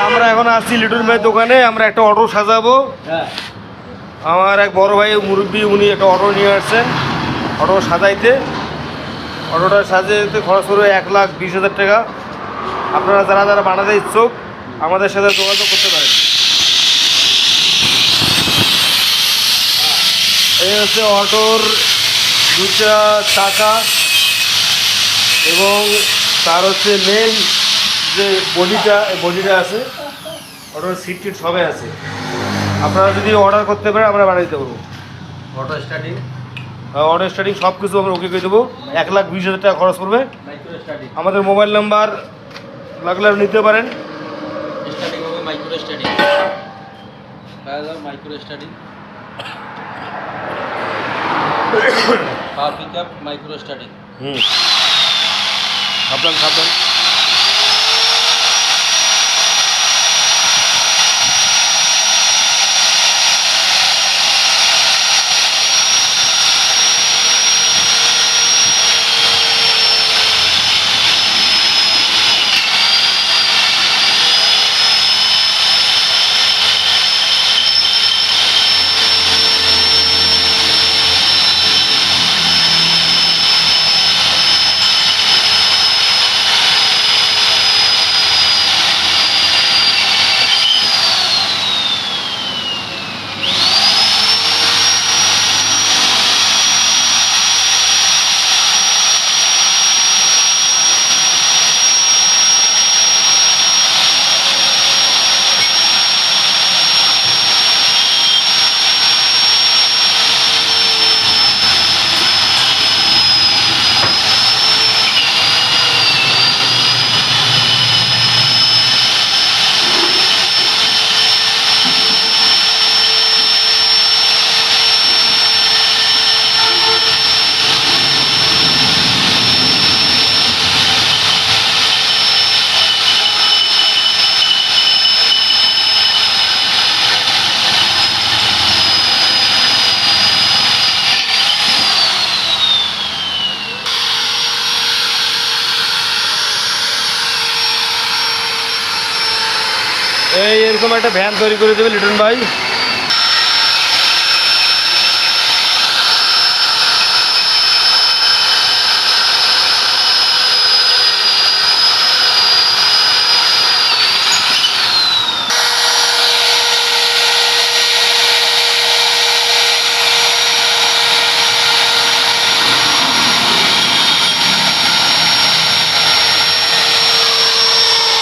আমরা এখন আসছি লিটন ভাইয়ের দোকানে। আমরা একটা অটো সাজাবো। আমার এক বড় ভাই মুরব্বী, উনি একটা অটো নিয়ে আসছেন অটো সাজাইতে। অটোটা সাজাইতে খরচ করবে 1,20,000 টাকা। আপনারা যারা যারা বানাতে ইচ্ছুক আমাদের সাথে যোগাযোগ করতে পারেন। এই হচ্ছে অটোর দুটা চাকা এবং তার হচ্ছে মেন যে বডিটা আছে, অটোর সিট টিট সবই আছে। আপনারা যদি অর্ডার করতে পারেন আমরা বানিয়ে দিতে পারবো। অটো স্টার্টিং সব কিছু আমরা ওকে করে দেবো। 1,20,000 টাকা খরচ করবে। আমাদের মোবাইল নাম্বার লাগলে আপনি নিতে পারেন। স্টার্টিং হবে মাইক্রো স্টার্টিং, মাইক্রো স্টার্টিং, পাওয়ার পিকআপ, মাইক্রো স্টার্টিং। সাবধান। এই এরকম একটা ভ্যান তৈরি করে দেবে লিটন ভাই।